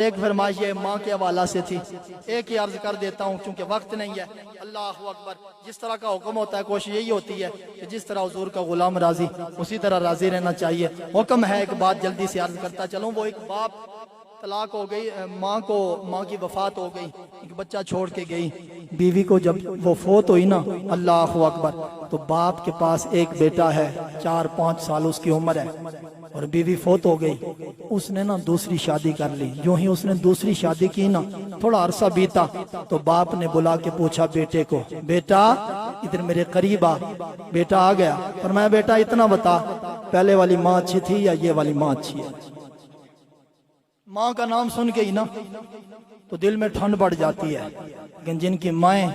ایک فرمائش یہ ماں کے حوالہ سے تھی، ایک ہی عرض کر دیتا ہوں چونکہ وقت نہیں ہے۔ اللہ اکبر، جس طرح کا حکم ہوتا ہے کوشش یہی ہوتی ہے کہ جس طرح حضور کا غلام راضی اسی طرح راضی رہنا چاہیے۔ حکم ہے ایک بات جلدی سے عرض کرتا چلوں، وہ ایک باپ طلاق ہو گئی، ماں کی وفات ہو گئی، ایک بچہ چھوڑ کے گئی، بیوی کو جب وہ فوت ہوئی نا، اللہ اکبر، تو باپ کے پاس ایک بیٹا ہے، 4-5 سال اس کی عمر ہے، اور بیوی فوت ہو گئی۔ اس نے نا دوسری شادی کر لی۔ جو ہی اس نے دوسری شادی کی نا، تھوڑا عرصہ بیتا تو باپ نے بلا کے پوچھا بیٹے کو، بیٹا ادھر میرے قریب آ۔ بیٹا آ گیا، فرمایا بیٹا اتنا بتا، پہلے والی ماں اچھی تھی یا یہ والی ماں اچھی ہے؟ ماں کا نام سن کے ہی نا تو دل میں ٹھنڈ بڑھ جاتی ہے، لیکن جن کی مائیں،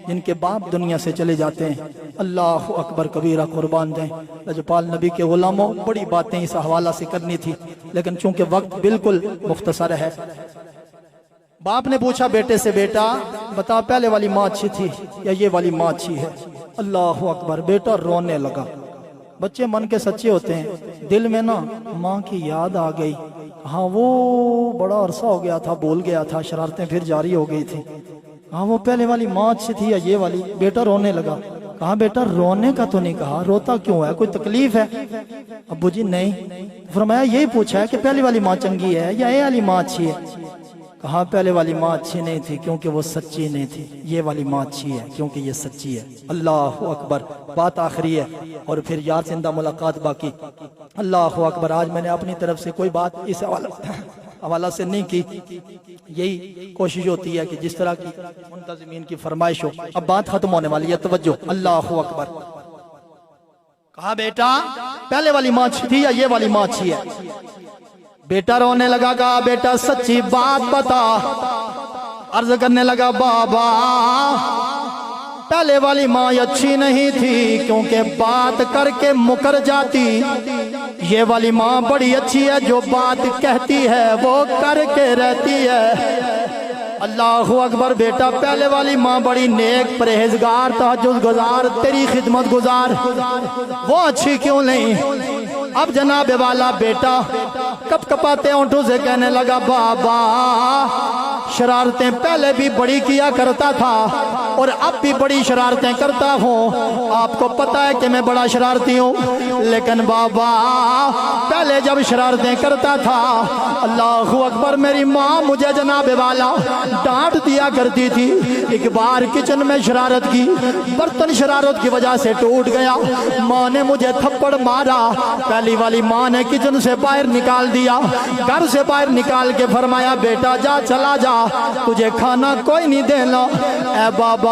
جن کے باپ دنیا سے چلے جاتے ہیں، اللہ اکبر کبیرہ، قربان دیں لجپال نبی کے غلاموں، بڑی باتیں اس حوالہ سے کرنی تھی، لیکن چونکہ وقت بالکل مختصر ہے۔ باپ نے پوچھا بیٹے سے، بیٹا بتا پہلے والی ماں اچھی تھی یا یہ والی ماں اچھی ہے؟ اللہ اکبر، بیٹا رونے لگا۔ بچے من کے سچے ہوتے ہیں، دل میں نا ماں کی یاد آ گئی، ہاں وہ بڑا عرصہ ہو گیا تھا، بول گیا تھا، شرارتیں پھر جاری ہو گئی تھی، ہاں وہ پہلے والی ماں اچھی تھی یا یہ والی؟ بیٹا رونے لگا۔ کہا بیٹا رونے کا تو نہیں کہا، روتا کیوں ہے، کوئی تکلیف ہے؟ ابو جی نہیں۔ فرمایا یہی پوچھا ہے کہ پہلی والی ماں چنگی ہے یا یہ والی ماں اچھی ہے؟ کہا پہلے والی ماں اچھی نہیں تھی کیونکہ وہ سچی نہیں تھی، یہ والی ماں اچھی ہے کیونکہ یہ سچی ہے۔ اللہ اکبر، بات آخری ہے اور پھر یار زندہ ملاقات باقی۔ اللہ اکبر، آج میں نے اپنی طرف سے کوئی بات اس حوالہ سے نہیں کی، یہی کوشش ہوتی ہے کہ جس طرح کی منتظمین کی فرمائش ہو۔ اب بات ختم ہونے والی ہے، توجہ، اللہ اکبر۔ کہا بیٹا پہلے والی ماں اچھی تھی یا یہ والی ماں اچھی ہے؟ بیٹا رونے لگا، کہا بیٹا سچی بات بتا۔ عرض کرنے لگا بابا پہلے والی ماں اچھی نہیں تھی کیونکہ بات کر کے مکر جاتی، یہ والی ماں بڑی اچھی ہے، جو بات کہتی ہے وہ کر کے رہتی ہے۔ اللہ اکبر، بیٹا پہلے والی ماں بڑی نیک، پرہیزگار، تہجد گزار، تیری خدمت گزار، وہ اچھی کیوں نہیں؟ اب جناب والا بیٹا کپ کپاتے ہونٹوں سے کہنے لگا بابا شرارتیں پہلے بھی بڑی کیا کرتا تھا اور اب بھی بڑی شرارتیں کرتا ہوں، آپ کو پتا ہے کہ میں بڑا شرارتی ہوں، لیکن بابا پہلے جب شرارتیں کرتا تھا، اللہ اکبر، میری ماں مجھے جناب والا ڈانٹ دیا کرتی تھی۔ ایک بار کچن میں شرارت کی، برتن شرارت کی وجہ سے ٹوٹ گیا، ماں نے مجھے تھپڑ مارا، پہلی والی ماں نے کچن سے باہر نکال دیا، گھر سے باہر نکال کے فرمایا بیٹا جا، چلا جا، تجھے کھانا کوئی نہیں دینا۔ اے بابا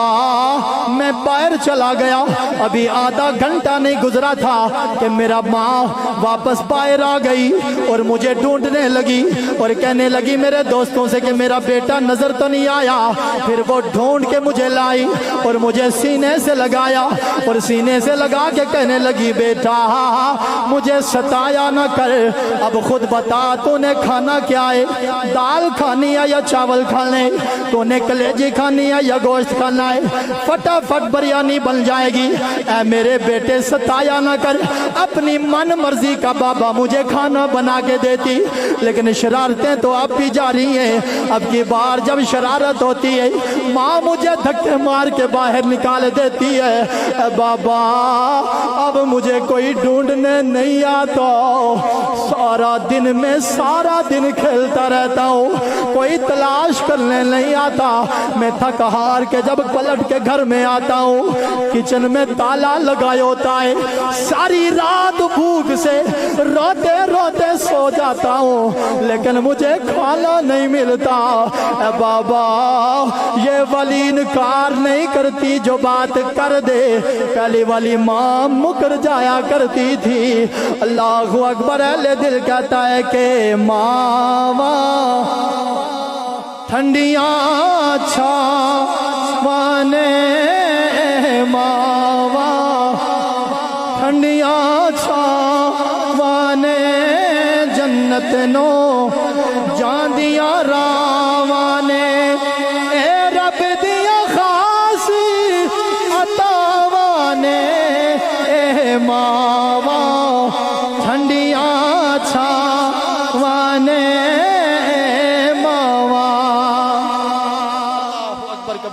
میں باہر چلا گیا، ابھی آدھا گھنٹہ نہیں گزرا تھا کہ میرا ماں واپس باہر آ گئی اور مجھے ڈھونڈنے لگی اور کہنے لگی میرے دوستوں سے کہ میرا بیٹا نظر تو نہیں آیا۔ پھر وہ ڈھونڈ کے مجھے لائی اور مجھے سینے سے لگایا اور سینے سے لگا کے کہنے لگی بیٹا مجھے ستایا نہ کر، اب خود بتا تو نے کھانا کیا ہے، دال کھانی ہے یا چاول کھانے، تو نے کلیجی کھانی ہے یا گوشت کھانا ہے، فٹافٹ بریانی بن جائے گی۔ اے میرے بیٹے ستایا نہ کر، اپنی من مرضی کا بابا مجھے کھانا بنا کے دیتی، لیکن شرارتیں تو اب بھی جاری ہیں۔ اب کی بار جب شرارت ہوتی ہے ماں مجھے دھکے مار کے باہر نکال دیتی ہے۔ اے بابا اب مجھے کوئی ڈھونڈنے نہیں آتا، سارا دن میں سارا دن کھیلتا رہتا ہوں، کوئی تلاش کرنے نہیں آتا۔ میں تھک ہار کے جب پلٹ کے گھر میں آتا ہوں، کچن میں تالا لگایا ہوتا ہے، ساری رات بھوک سے روتے روتے سو جاتا ہوں، لیکن مجھے کھانا نہیں ملتا۔ اے بابا یہ والی انکار نہیں کرتی جو بات کر دے، پہلی والی ماں مکر جایا کرتی تھی۔ اللہ اکبر، اہل دل کہتا ہے کہ ماں ٹھنڈیاں چھاوانے، ماوا ٹھنڈیاں چھاوانے، جنت نو جاندیاں راوانے، اے رب دیا خاصی عطاوانے، اے ماوا ٹھنڈیاں چھاوانے، ماں